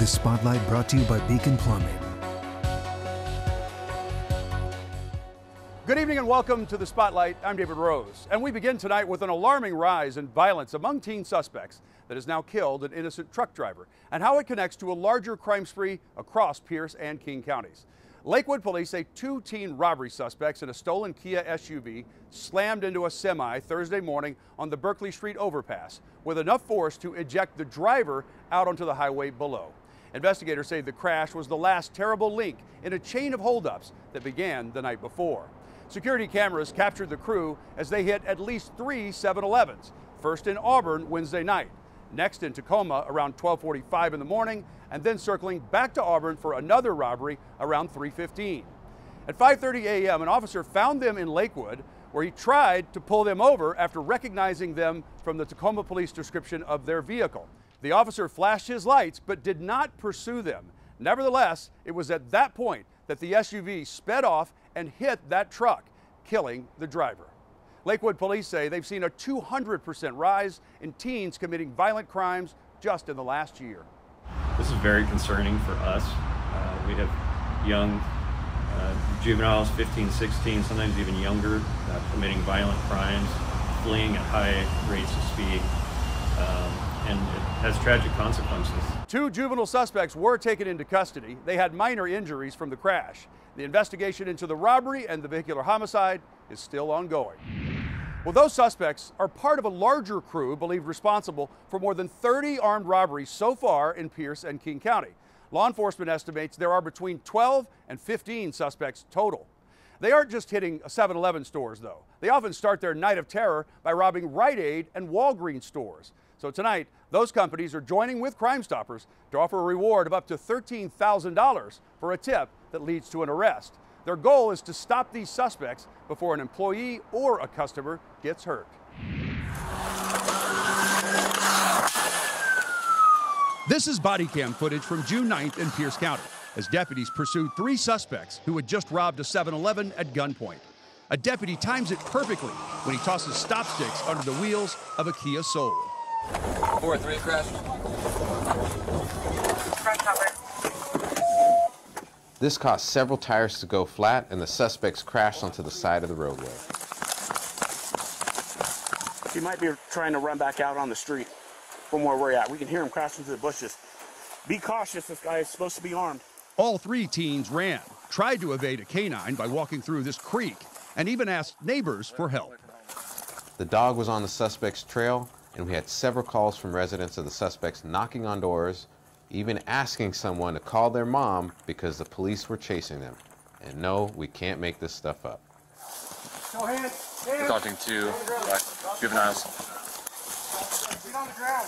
The Spotlight brought to you by Beacon Plumbing. Good evening and welcome to The Spotlight. I'm David Rose. And we begin tonight with an alarming rise in violence among teen suspects that has now killed an innocent truck driver and how it connects to a larger crime spree across Pierce and King counties. Lakewood police say 2 teen robbery suspects in a stolen Kia SUV slammed into a semi Thursday morning on the Berkeley Street overpass with enough force to eject the driver out onto the highway below. Investigators say the crash was the last terrible link in a chain of holdups that began the night before. Security cameras captured the crew as they hit at least 3 7-Elevens, first in Auburn Wednesday night, next in Tacoma around 12:45 in the morning, and then circling back to Auburn for another robbery around 3:15. At 5:30 a.m., an officer found them in Lakewood, where he tried to pull them over after recognizing them from the Tacoma police description of their vehicle. The officer flashed his lights but did not pursue them. Nevertheless, it was at that point that the SUV sped off and hit that truck, killing the driver. Lakewood police say they've seen a 200% rise in teens committing violent crimes just in the last year. This is very concerning for us. We have young juveniles, 15, 16, sometimes even younger, committing violent crimes, fleeing at high rates of speed, and it has tragic consequences. 2 juvenile suspects were taken into custody. They had minor injuries from the crash. The investigation into the robbery and the vehicular homicide is still ongoing. Well, those suspects are part of a larger crew believed responsible for more than 30 armed robberies so far in Pierce and King County. Law enforcement estimates there are between 12 and 15 suspects total. They aren't just hitting 7-Eleven stores, though. They often start their night of terror by robbing Rite Aid and Walgreens stores. So tonight, those companies are joining with Crime Stoppers to offer a reward of up to $13,000 for a tip that leads to an arrest. Their goal is to stop these suspects before an employee or a customer gets hurt. This is body cam footage from June 9th in Pierce County as deputies pursued 3 suspects who had just robbed a 7-Eleven at gunpoint. A deputy times it perfectly when he tosses stop sticks under the wheels of a Kia Soul. 4-3 crash. Front cover. This caused several tires to go flat and the suspects crashed onto the side of the roadway. He might be trying to run back out on the street from where we're at. We can hear him crash into the bushes. Be cautious, this guy is supposed to be armed. All 3 teens ran, tried to evade a canine by walking through this creek, and even asked neighbors for help. The dog was on the suspect's trail, and we had several calls from residents of the suspects knocking on doors, even asking someone to call their mom because the police were chasing them. And no, we can't make this stuff up. No hands. We're talking to juveniles. Get on the ground.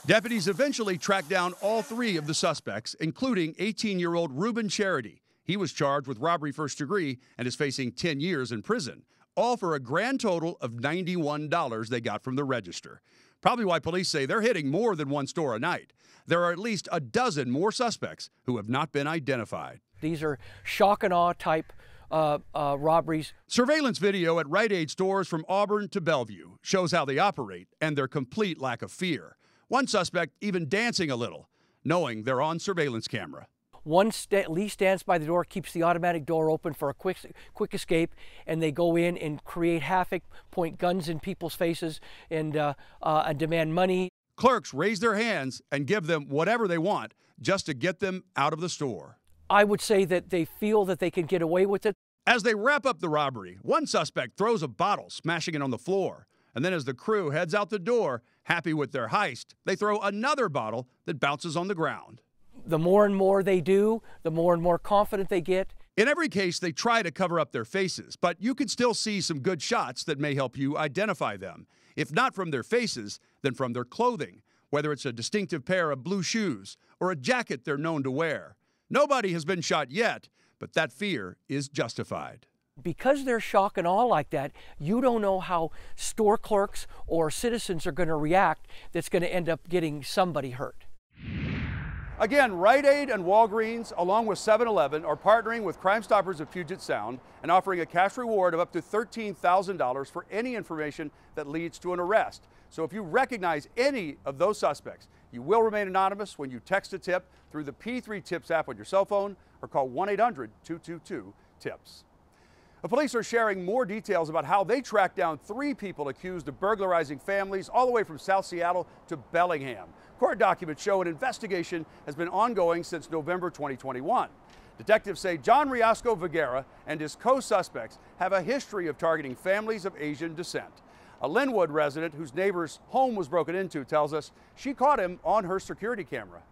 Deputies eventually tracked down all 3 of the suspects, including 18-year-old Reuben Charity. He was charged with robbery first degree and is facing 10 years in prison, all for a grand total of $91 they got from the register. Probably why police say they're hitting more than 1 store a night. There are at least a dozen more suspects who have not been identified. These are shock and awe type robberies. Surveillance video at Rite Aid stores from Auburn to Bellevue shows how they operate and their complete lack of fear. One suspect even dancing a little, knowing they're on surveillance camera. One Lee stands by the door, keeps the automatic door open for a quick escape, and they go in and create havoc, point guns in people's faces, and demand money. Clerks raise their hands and give them whatever they want just to get them out of the store. I would say that they feel that they can get away with it. As they wrap up the robbery, one suspect throws a bottle, smashing it on the floor. And then as the crew heads out the door, happy with their heist, they throw another bottle that bounces on the ground. The more and more they do, the more and more confident they get. In every case, they try to cover up their faces, but you can still see some good shots that may help you identify them. If not from their faces, then from their clothing, whether it's a distinctive pair of blue shoes or a jacket they're known to wear. Nobody has been shot yet, but that fear is justified. Because they're shock and awe like that, you don't know how store clerks or citizens are going to react that's going to end up getting somebody hurt. Again, Rite Aid and Walgreens, along with 7-Eleven, are partnering with Crime Stoppers of Puget Sound and offering a cash reward of up to $13,000 for any information that leads to an arrest. So if you recognize any of those suspects, You will remain anonymous when you text a tip through the P3 Tips app on your cell phone or call 1-800-222-TIPS. The police are sharing more details about how they tracked down 3 people accused of burglarizing families all the way from South Seattle to Bellingham. Court documents show an investigation has been ongoing since November 2021. Detectives say John Riasco Vergara and his co-suspects have a history of targeting families of Asian descent. A Linwood resident whose neighbor's home was broken into tells us she caught him on her security camera.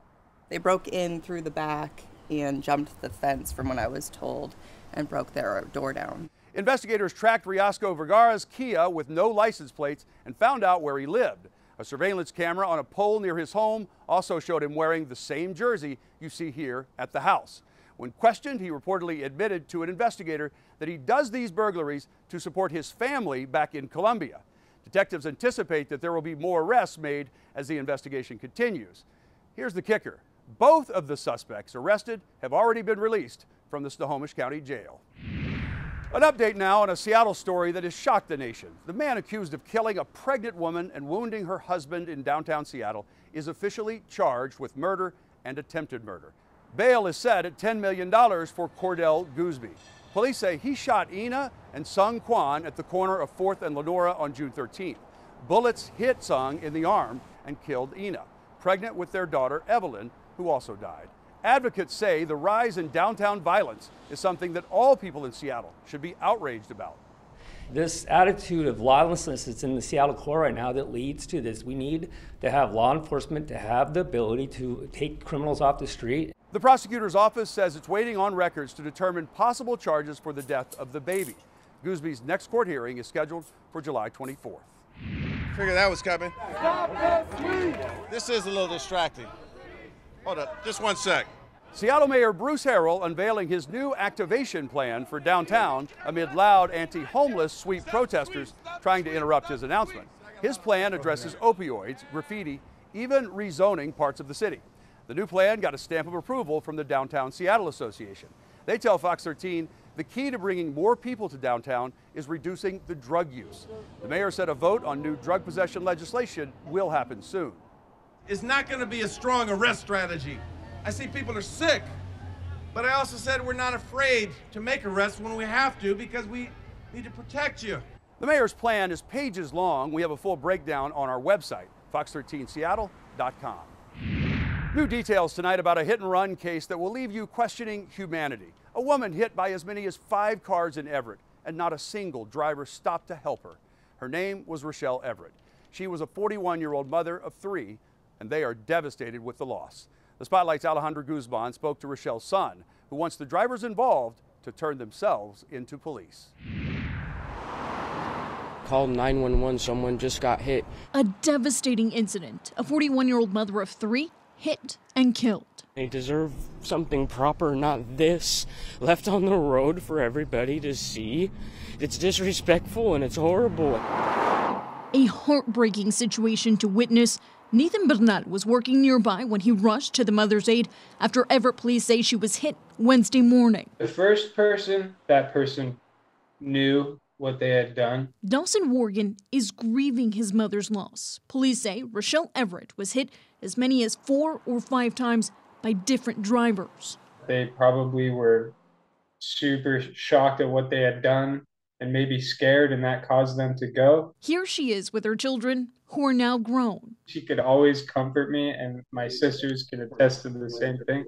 They broke in through the back and jumped the fence from what I was told and broke their door down. Investigators tracked Riasco Vergara's Kia with no license plates and found out where he lived. A surveillance camera on a pole near his home also showed him wearing the same jersey you see here at the house. When questioned, he reportedly admitted to an investigator that he does these burglaries to support his family back in Colombia. Detectives anticipate that there will be more arrests made as the investigation continues. Here's the kicker. Both of the suspects arrested have already been released from the Snohomish County Jail. An update now on a Seattle story that has shocked the nation. The man accused of killing a pregnant woman and wounding her husband in downtown Seattle is officially charged with murder and attempted murder. Bail is set at $10 million for Cordell Gooseby. Police say he shot Ina and Sung Kwan at the corner of 4th and Lenora on June 13th. Bullets hit Sung in the arm and killed Ina, pregnant with their daughter Evelyn, who also died. Advocates say the rise in downtown violence is something that all people in Seattle should be outraged about. This attitude of lawlessness that's in the Seattle core right now that leads to this. We need to have law enforcement to have the ability to take criminals off the street. The prosecutor's office says it's waiting on records to determine possible charges for the death of the baby. Gooseby's next court hearing is scheduled for July 24th. Figure that was coming. This is a little distracting. Hold up, just one sec. Seattle Mayor Bruce Harrell unveiling his new activation plan for downtown amid loud anti-homeless sweep protesters trying to interrupt his announcement. His plan addresses opioids, graffiti, even rezoning parts of the city. The new plan got a stamp of approval from the Downtown Seattle Association. They tell Fox 13 the key to bringing more people to downtown is reducing the drug use. The mayor said a vote on new drug possession legislation will happen soon. It's not going to be a strong arrest strategy. I see people are sick, but I also said we're not afraid to make arrests when we have to because we need to protect you. The mayor's plan is pages long. We have a full breakdown on our website, fox13seattle.com. New details tonight about a hit-and-run case that will leave you questioning humanity. A woman hit by as many as 5 cars in Everett, and not a single driver stopped to help her. Her name was Rochelle Everett. She was a 41-year-old mother of 3, and they are devastated with the loss. The Spotlight's Alejandro Guzman spoke to Rochelle's son, who wants the drivers involved to turn themselves into police. Called 911, someone just got hit. A devastating incident. A 41-year-old mother of 3 hit and killed. They deserve something proper, not this, left on the road for everybody to see. It's disrespectful and it's horrible. A heartbreaking situation to witness. Nathan Bernal was working nearby when he rushed to the mother's aid after Everett police say she was hit Wednesday morning. The first person, that person knew what they had done. Dawson Morgan is grieving his mother's loss. Police say Rochelle Everett was hit as many as 4 or 5 times by different drivers. They probably were super shocked at what they had done and maybe scared, and that caused them to go. Here she is with her children, who are now grown. She could always comfort me, and my sisters can attest to the same thing.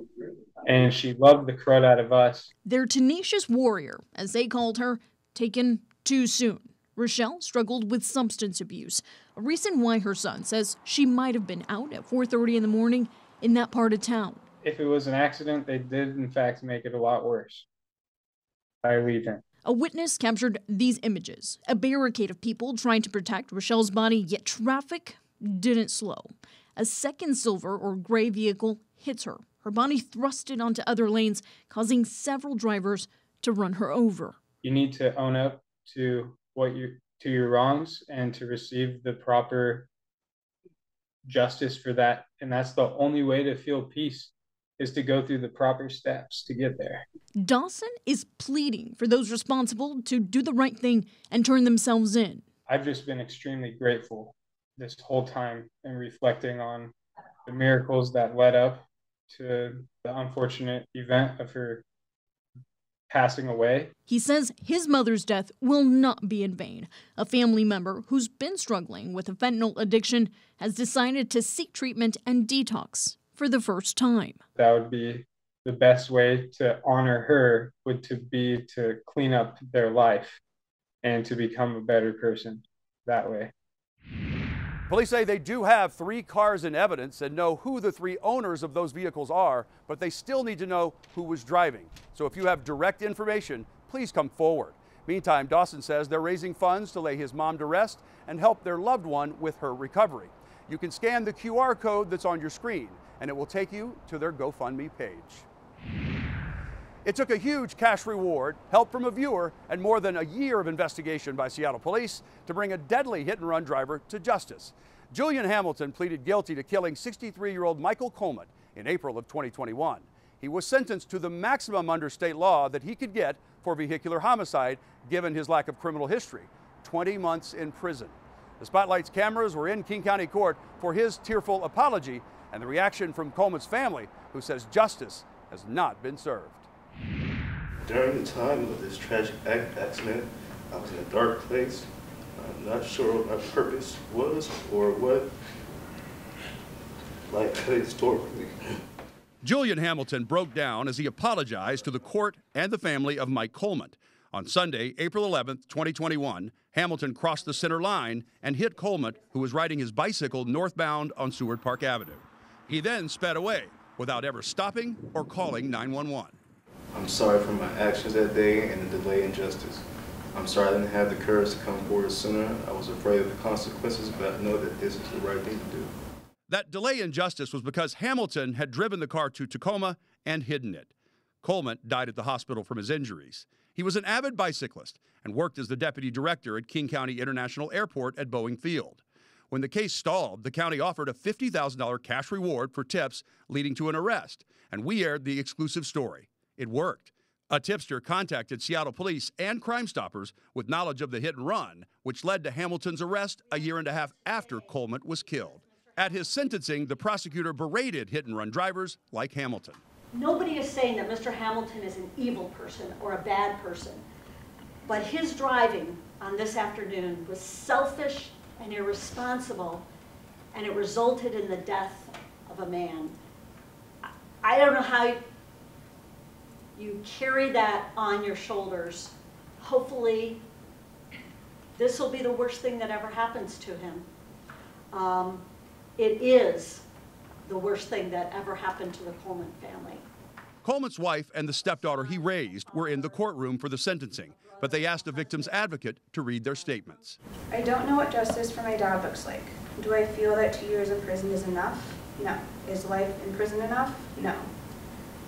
And she loved the crud out of us. Their tenacious warrior, as they called her, taken too soon. Rochelle struggled with substance abuse, a reason why her son says she might have been out at 4:30 in the morning in that part of town. If it was an accident, they did in fact make it a lot worse by leaving. A witness captured these images, a barricade of people trying to protect Rochelle's body, yet traffic didn't slow. A second silver or gray vehicle hits her. Her body thrusted onto other lanes, causing several drivers to run her over. You need to own up to your wrongs and to receive the proper justice for that. And that's the only way to feel peace, is to go through the proper steps to get there. Dawson is pleading for those responsible to do the right thing and turn themselves in. I've just been extremely grateful this whole time and reflecting on the miracles that led up to the unfortunate event of her passing away. He says his mother's death will not be in vain. A family member who's been struggling with a fentanyl addiction has decided to seek treatment and detox for the first time. That would be the best way to honor her, would to be to clean up their life and to become a better person that way. Police say they do have 3 cars in evidence and know who the 3 owners of those vehicles are, but they still need to know who was driving. So if you have direct information, please come forward. Meantime, Dawson says they're raising funds to lay his mom to rest and help their loved one with her recovery. You can scan the QR code that's on your screen, and it will take you to their GoFundMe page. It took a huge cash reward, help from a viewer, and more than a year of investigation by Seattle police to bring a deadly hit-and-run driver to justice. Julian Hamilton pleaded guilty to killing 63-year-old Michael Coleman in April of 2021. He was sentenced to the maximum under state law that he could get for vehicular homicide, given his lack of criminal history, 20 months in prison. The Spotlight's cameras were in King County Court for his tearful apology and the reaction from Coleman's family, who says justice has not been served. During the time of this tragic accident, I was in a dark place. I'm not sure what my purpose was or what life had in store for me. Julian Hamilton broke down as he apologized to the court and the family of Mike Coleman. On Sunday, April 11th, 2021, Hamilton crossed the center line and hit Coleman, who was riding his bicycle northbound on Seward Park Avenue. He then sped away without ever stopping or calling 911. I'm sorry for my actions that day and the delay in justice. I'm sorry I didn't have the courage to come forward sooner. I was afraid of the consequences, but I know that this is the right thing to do. That delay in justice was because Hamilton had driven the car to Tacoma and hidden it. Coleman died at the hospital from his injuries. He was an avid bicyclist and worked as the deputy director at King County International Airport at Boeing Field. When the case stalled, the county offered a $50,000 cash reward for tips leading to an arrest, and we aired the exclusive story. It worked. A tipster contacted Seattle police and Crime Stoppers with knowledge of the hit and run, which led to Hamilton's arrest a year and a half after Coleman was killed. At his sentencing, the prosecutor berated hit and run drivers like Hamilton. Nobody is saying that Mr. Hamilton is an evil person or a bad person, but his driving on this afternoon was selfish and irresponsible, and it resulted in the death of a man. I don't know how you carry that on your shoulders. Hopefully, this will be the worst thing that ever happens to him. It is the worst thing that ever happened to the Coleman family. Coleman's wife and the stepdaughter he raised were in the courtroom for the sentencing, but they asked the victim's advocate to read their statements. I don't know what justice for my dad looks like. Do I feel that 2 years in prison is enough? No. Is life in prison enough? No.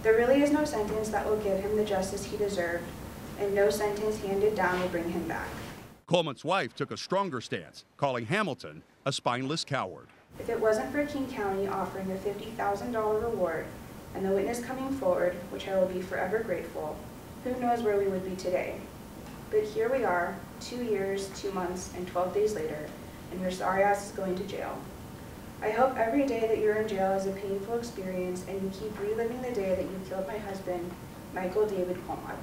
There really is no sentence that will give him the justice he deserved, and no sentence handed down will bring him back. Coleman's wife took a stronger stance, calling Hamilton a spineless coward. If it wasn't for King County offering a $50,000 reward and the witness coming forward, which I will be forever grateful, who knows where we would be today. But here we are, 2 years, 2 months, and 12 days later, and your sorry ass is going to jail. I hope every day that you're in jail is a painful experience and you keep reliving the day that you killed my husband, Michael David Coleman.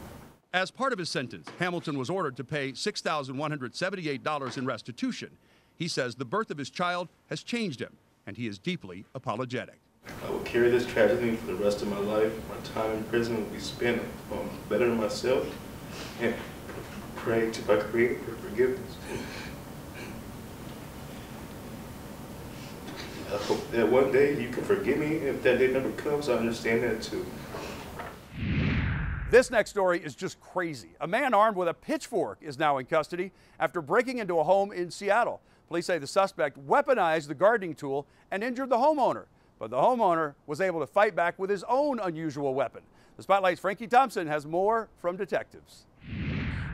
As part of his sentence, Hamilton was ordered to pay $6,178 in restitution. He says the birth of his child has changed him, and he is deeply apologetic. I will carry this tragedy for the rest of my life. My time in prison will be spent on bettering myself and pray to my Creator for forgiveness. I hope that one day you can forgive me. If that day never comes, I understand that too. This next story is just crazy. A man armed with a pitchfork is now in custody after breaking into a home in Seattle. Police say the suspect weaponized the gardening tool and injured the homeowner, but the homeowner was able to fight back with his own unusual weapon. The Spotlight's Frankie Thompson has more from detectives.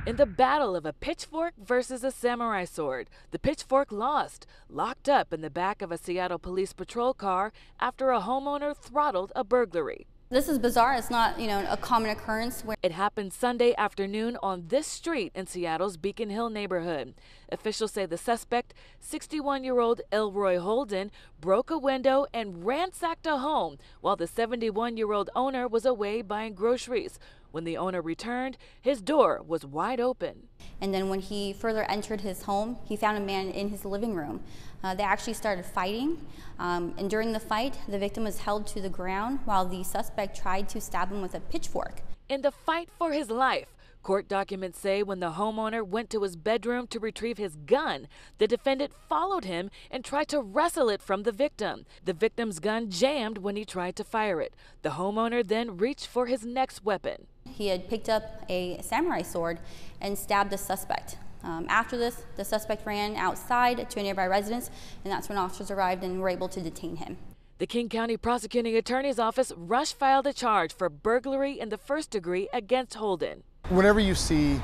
In the battle of a pitchfork versus a samurai sword, the pitchfork lost, locked up in the back of a Seattle police patrol car after a homeowner throttled a burglary. This is bizarre. It's not, a common occurrence. It happened Sunday afternoon on this street in Seattle's Beacon Hill neighborhood. Officials say the suspect, 61-year-old Elroy Holden, broke a window and ransacked a home while the 71-year-old owner was away buying groceries. When the owner returned, his door was wide open. And then when he further entered his home, he found a man in his living room. They actually started fighting, and during the fight, the victim was held to the ground while the suspect tried to stab him with a pitchfork. In the fight for his life, court documents say when the homeowner went to his bedroom to retrieve his gun, the defendant followed him and tried to wrestle it from the victim. The victim's gun jammed when he tried to fire it. The homeowner then reached for his next weapon. He had picked up a samurai sword and stabbed the suspect. After this, the suspect ran outside to a nearby residence, and that's when officers arrived and were able to detain him. The King County Prosecuting Attorney's Office rush filed a charge for burglary in the first degree against Holden. Whenever you see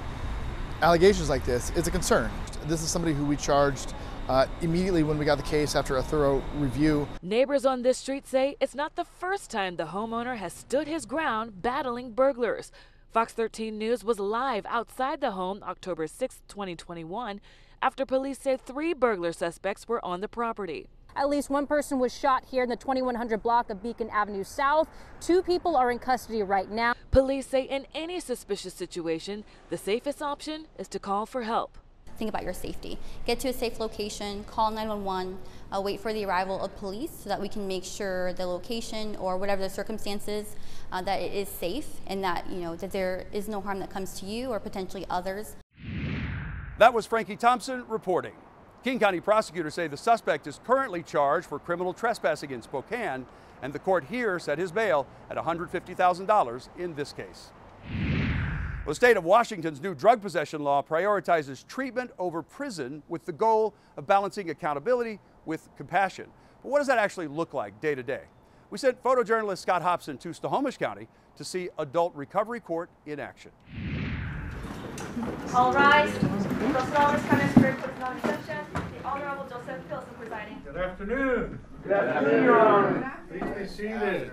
allegations like this, it's a concern. This is somebody who we charged immediately when we got the case after a thorough review. Neighbors on this street say it's not the first time the homeowner has stood his ground battling burglars. Fox 13 News was live outside the home October 6, 2021, after police said 3 burglar suspects were on the property. At least one person was shot here in the 2100 block of Beacon Avenue South. 2 people are in custody right now. Police say in any suspicious situation, the safest option is to call for help. Think about your safety. Get to a safe location, call 911, wait for the arrival of police so that we can make sure the location or whatever the circumstances that it is safe and that, that there is no harm that comes to you or potentially others. That was Frankie Thompson reporting. King County prosecutors say the suspect is currently charged for criminal trespassing in Spokane, and the court here set his bail at $150,000 in this case. The state of Washington's new drug possession law prioritizes treatment over prison with the goal of balancing accountability with compassion. But what does that actually look like day to day? We sent photojournalist Scott Hobson to Snohomish County to see adult recovery court in action. All rise. The Snohomish County Superior Court's non-exception. The Honorable Joseph Pilson presiding. Good afternoon. Good afternoon, Your Honor. Please be seated.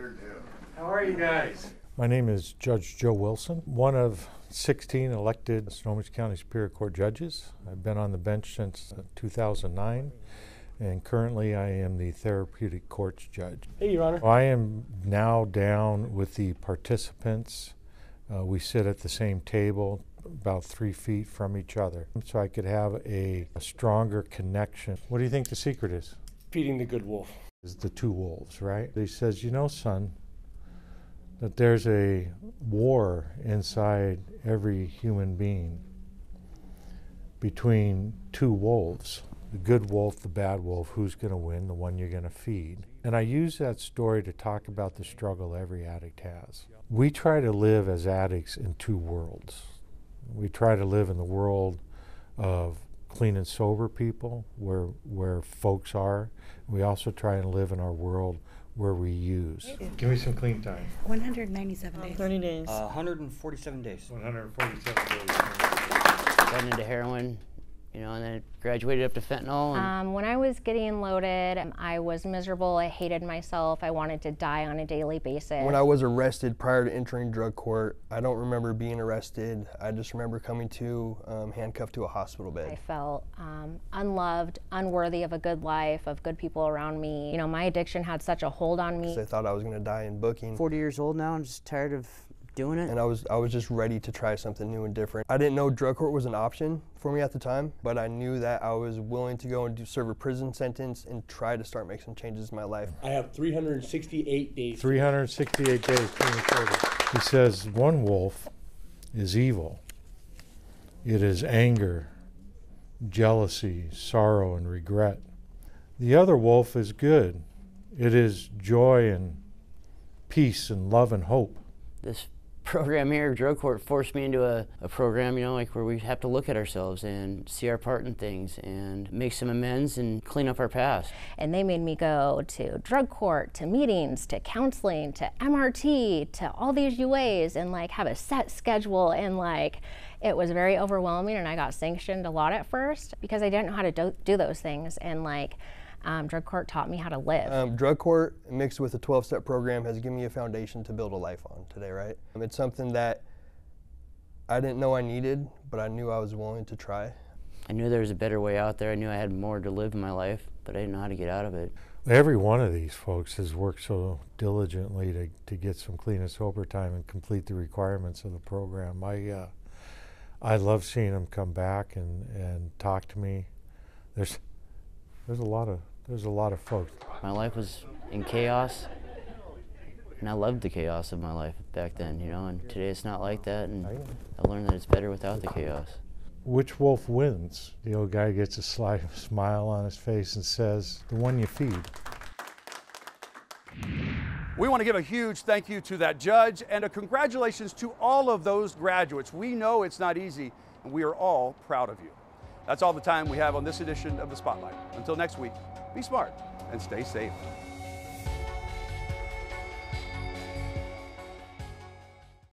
How are you guys? My name is Judge Joe Wilson, one of 16 elected Snohomish County Superior Court judges. I've been on the bench since 2009, and currently I am the therapeutic courts judge. Hey, Your Honor. I am now down with the participants. We sit at the same table, about 3 feet from each other, so I could have a stronger connection. What do you think the secret is? Feeding the good wolf. It's the 2 wolves, right? He says, son, that there's a war inside every human being between 2 wolves. The good wolf, the bad wolf, who's going to win, the one you're going to feed. And I use that story to talk about the struggle every addict has. We try to live as addicts in 2 worlds. We try to live in the world of clean and sober people, where folks are. We also try and live in our world where we use. Give me some clean time. 197 days. 30 days. 147 days. 147 days. Got into heroin, and then graduated up to fentanyl. When I was getting loaded, I was miserable. I hated myself. I wanted to die on a daily basis. When I was arrested prior to entering drug court, I don't remember being arrested. I just remember coming to handcuffed to a hospital bed. I felt unloved, unworthy of a good life, of good people around me. My addiction had such a hold on me. I thought I was going to die in booking. 40 years old now. I'm just tired of doing it. And I was just ready to try something new and different. I didn't know drug court was an option for me at the time, but I knew that I was willing to go and serve a prison sentence and try to start making some changes in my life. I have 368 days. 368 days. He says one wolf is evil. It is anger, jealousy, sorrow, and regret. The other wolf is good. It is joy and peace and love and hope. This program here, drug court, forced me into a program, where we have to look at ourselves and see our part in things and make some amends and clean up our past. And they made me go to drug court, to meetings, to counseling, to MRT, to all these UAs, and have a set schedule, and it was very overwhelming, and I got sanctioned a lot at first because I didn't know how to do those things. And Drug court taught me how to live. Drug court mixed with a 12-step program has given me a foundation to build a life on today, right? It's something that I didn't know I needed, but I knew I was willing to try. I knew there was a better way out there. I knew I had more to live in my life, but I didn't know how to get out of it. Every one of these folks has worked so diligently to get some clean and sober time and complete the requirements of the program. I love seeing them come back and talk to me. There's a lot of folks. My life was in chaos, and I loved the chaos of my life back then, you know, and today it's not like that, and I learned that it's better without the chaos. Which wolf wins? The old guy gets a sly smile on his face and says, the one you feed. We want to give a huge thank you to that judge and a congratulations to all of those graduates. We know it's not easy, and we are all proud of you. That's all the time we have on this edition of The Spotlight. Until next week, be smart and stay safe.